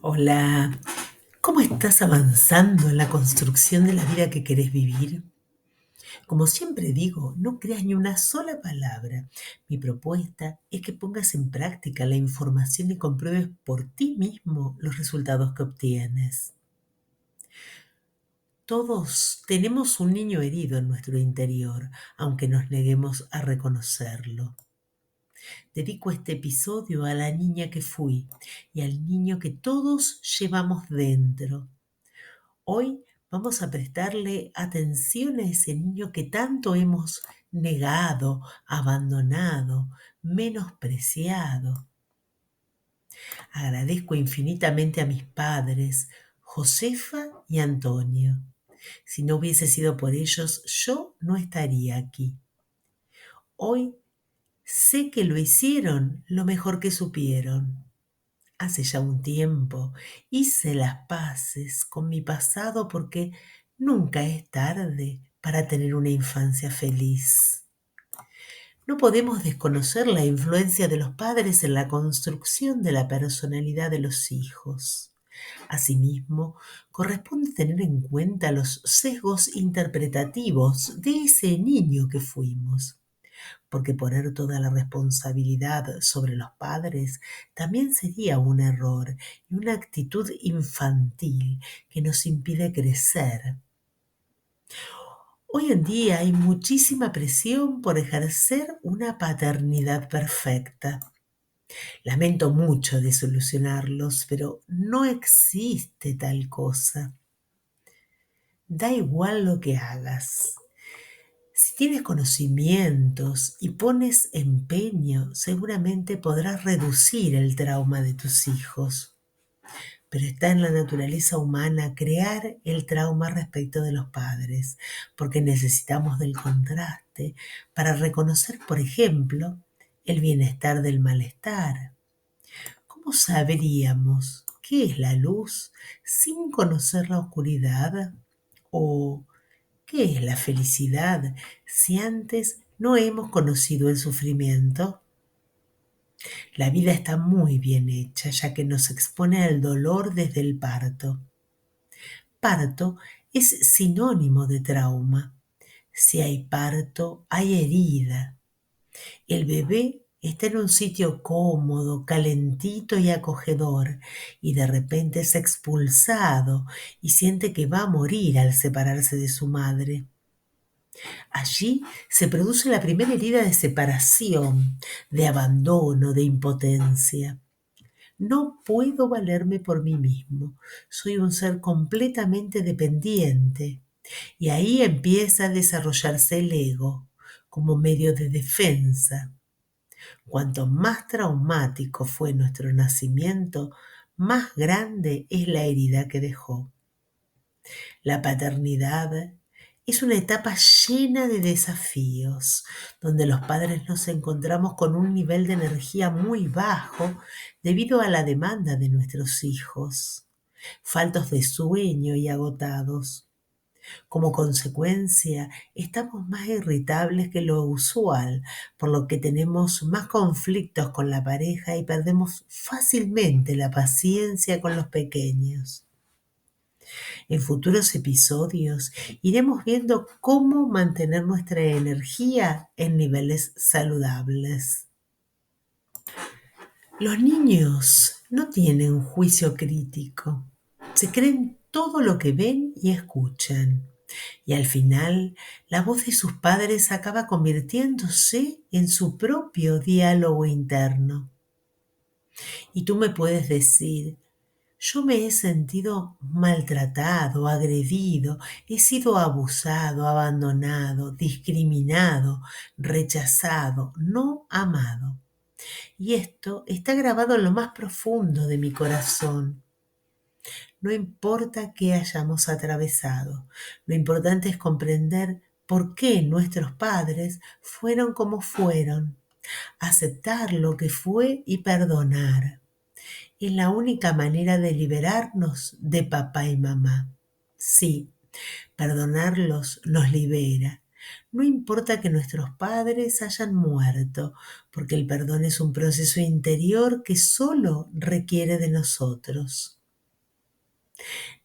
Hola, ¿cómo estás avanzando en la construcción de la vida que querés vivir? Como siempre digo, no creas ni una sola palabra. Mi propuesta es que pongas en práctica la información y compruebes por ti mismo los resultados que obtienes. Todos tenemos un niño herido en nuestro interior, aunque nos neguemos a reconocerlo. Dedico este episodio a la niña que fui y al niño que todos llevamos dentro. Hoy vamos a prestarle atención a ese niño que tanto hemos negado, abandonado, menospreciado. Agradezco infinitamente a mis padres, Josefa y Antonio. Si no hubiese sido por ellos, yo no estaría aquí. Hoy sé que lo hicieron lo mejor que supieron. Hace ya un tiempo hice las paces con mi pasado porque nunca es tarde para tener una infancia feliz. No podemos desconocer la influencia de los padres en la construcción de la personalidad de los hijos. Asimismo, corresponde tener en cuenta los sesgos interpretativos de ese niño que fuimos, porque poner toda la responsabilidad sobre los padres también sería un error y una actitud infantil que nos impide crecer. Hoy en día hay muchísima presión por ejercer una paternidad perfecta. Lamento mucho desilusionarlos, pero no existe tal cosa. Da igual lo que hagas. Si tienes conocimientos y pones empeño, seguramente podrás reducir el trauma de tus hijos. Pero está en la naturaleza humana crear el trauma respecto de los padres, porque necesitamos del contraste para reconocer, por ejemplo, el bienestar del malestar. ¿Cómo sabríamos qué es la luz sin conocer la oscuridad? ¿O qué es la felicidad si antes no hemos conocido el sufrimiento? La vida está muy bien hecha, ya que nos expone al dolor desde el parto. Parto es sinónimo de trauma. Si hay parto, hay herida. El bebé está en un sitio cómodo, calentito y acogedor, y de repente es expulsado y siente que va a morir al separarse de su madre. Allí se produce la primera herida de separación, de abandono, de impotencia. No puedo valerme por mí mismo. Soy un ser completamente dependiente. Y ahí empieza a desarrollarse el ego como medio de defensa. Cuanto más traumático fue nuestro nacimiento, más grande es la herida que dejó. La paternidad es una etapa llena de desafíos, donde los padres nos encontramos con un nivel de energía muy bajo debido a la demanda de nuestros hijos, faltos de sueño y agotados. Como consecuencia, estamos más irritables que lo usual, por lo que tenemos más conflictos con la pareja y perdemos fácilmente la paciencia con los pequeños. En futuros episodios iremos viendo cómo mantener nuestra energía en niveles saludables. Los niños no tienen juicio crítico. Se creen todo lo que ven y escuchan. Y al final, la voz de sus padres acaba convirtiéndose en su propio diálogo interno. Y tú me puedes decir, yo me he sentido maltratado, agredido, he sido abusado, abandonado, discriminado, rechazado, no amado. Y esto está grabado en lo más profundo de mi corazón. No importa qué hayamos atravesado, lo importante es comprender por qué nuestros padres fueron como fueron, aceptar lo que fue y perdonar. Es la única manera de liberarnos de papá y mamá. Sí, perdonarlos nos libera. No importa que nuestros padres hayan muerto, porque el perdón es un proceso interior que solo requiere de nosotros.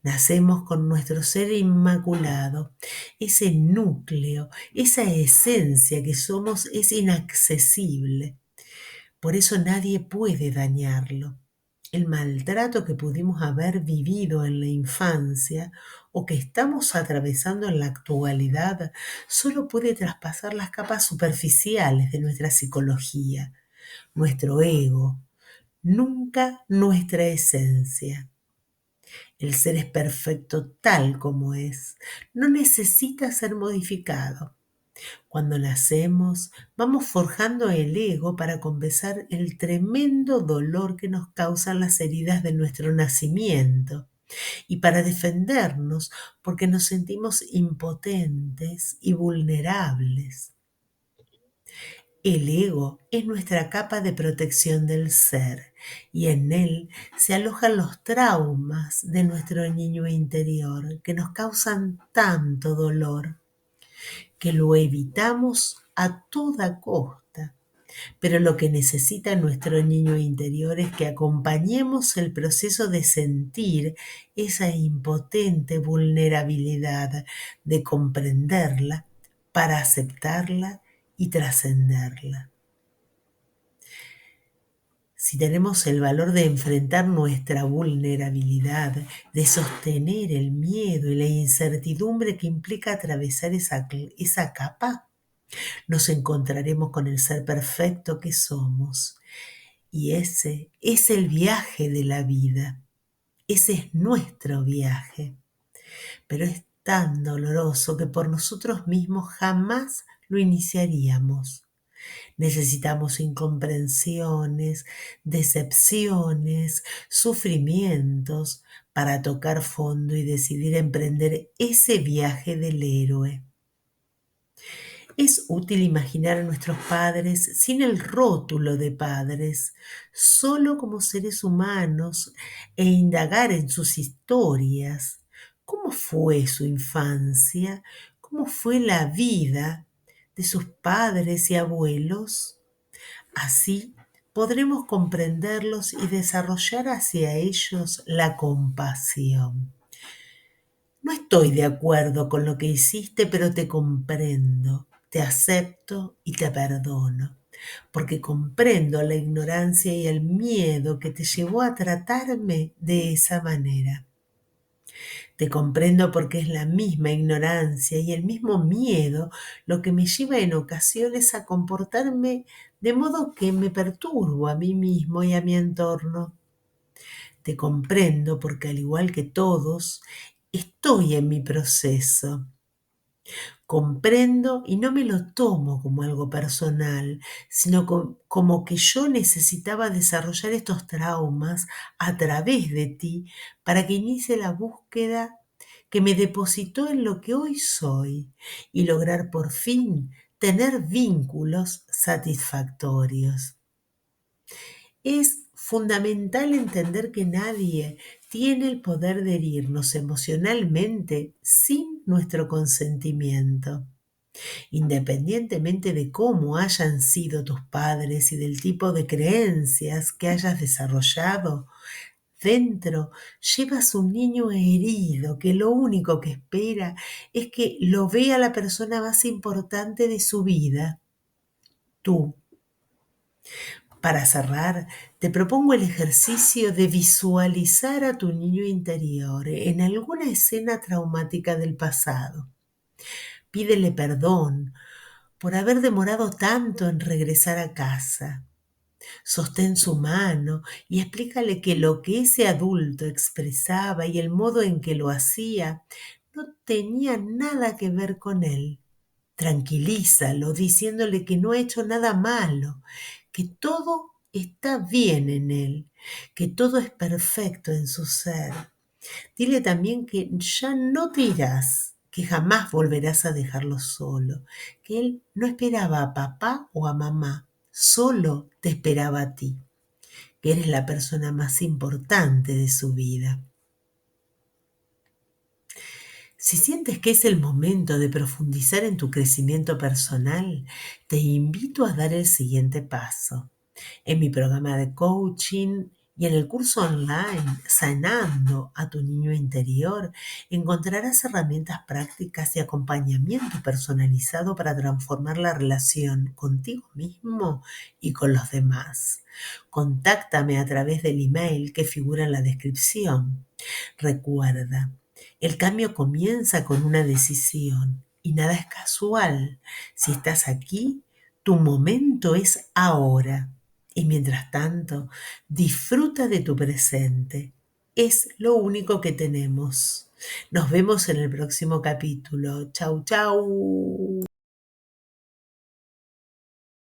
Nacemos con nuestro ser inmaculado. Ese núcleo, esa esencia que somos es inaccesible. Por eso nadie puede dañarlo. El maltrato que pudimos haber vivido en la infancia o que estamos atravesando en la actualidad solo puede traspasar las capas superficiales de nuestra psicología, nuestro ego, nunca nuestra esencia. El ser es perfecto tal como es, no necesita ser modificado. Cuando nacemos, vamos forjando el ego para compensar el tremendo dolor que nos causan las heridas de nuestro nacimiento y para defendernos porque nos sentimos impotentes y vulnerables. El ego es nuestra capa de protección del ser y en él se alojan los traumas de nuestro niño interior que nos causan tanto dolor que lo evitamos a toda costa. Pero lo que necesita nuestro niño interior es que acompañemos el proceso de sentir esa impotente vulnerabilidad, de comprenderla para aceptarla y trascenderla. Si tenemos el valor de enfrentar nuestra vulnerabilidad, de sostener el miedo y la incertidumbre que implica atravesar esa capa, nos encontraremos con el ser perfecto que somos. Y ese es el viaje de la vida. Ese es nuestro viaje. Pero es tan doloroso que por nosotros mismos jamás lo iniciaríamos. Necesitamos incomprensiones, decepciones, sufrimientos para tocar fondo y decidir emprender ese viaje del héroe. Es útil imaginar a nuestros padres sin el rótulo de padres, solo como seres humanos e indagar en sus historias. ¿Cómo fue su infancia? ¿Cómo fue la vida de sus padres y abuelos? Así podremos comprenderlos y desarrollar hacia ellos la compasión. No estoy de acuerdo con lo que hiciste, pero te comprendo, te acepto y te perdono, porque comprendo la ignorancia y el miedo que te llevó a tratarme de esa manera. Te comprendo porque es la misma ignorancia y el mismo miedo lo que me lleva en ocasiones a comportarme de modo que me perturbo a mí mismo y a mi entorno. Te comprendo porque al igual que todos, estoy en mi proceso. Comprendo y no me lo tomo como algo personal, sino como que yo necesitaba desarrollar estos traumas a través de ti para que inicie la búsqueda que me depositó en lo que hoy soy y lograr por fin tener vínculos satisfactorios. Es fundamental entender que nadie tiene el poder de herirnos emocionalmente sin nuestro consentimiento. Independientemente de cómo hayan sido tus padres y del tipo de creencias que hayas desarrollado, dentro llevas un niño herido que lo único que espera es que lo vea la persona más importante de su vida, tú. Para cerrar, te propongo el ejercicio de visualizar a tu niño interior en alguna escena traumática del pasado. Pídele perdón por haber demorado tanto en regresar a casa. Sostén su mano y explícale que lo que ese adulto expresaba y el modo en que lo hacía no tenía nada que ver con él. Tranquilízalo diciéndole que no ha hecho nada malo, que todo está bien en él, que todo es perfecto en su ser. Dile también que ya no te irás, que jamás volverás a dejarlo solo, que él no esperaba a papá o a mamá, solo te esperaba a ti, que eres la persona más importante de su vida. Si sientes que es el momento de profundizar en tu crecimiento personal, te invito a dar el siguiente paso. En mi programa de coaching Y en el curso online, Sanando a tu niño interior, encontrarás herramientas prácticas y acompañamiento personalizado para transformar la relación contigo mismo y con los demás. Contáctame a través del email que figura en la descripción. Recuerda, el cambio comienza con una decisión y nada es casual. Si estás aquí, tu momento es ahora. Y mientras tanto, disfruta de tu presente. Es lo único que tenemos. Nos vemos en el próximo capítulo. Chau, chau.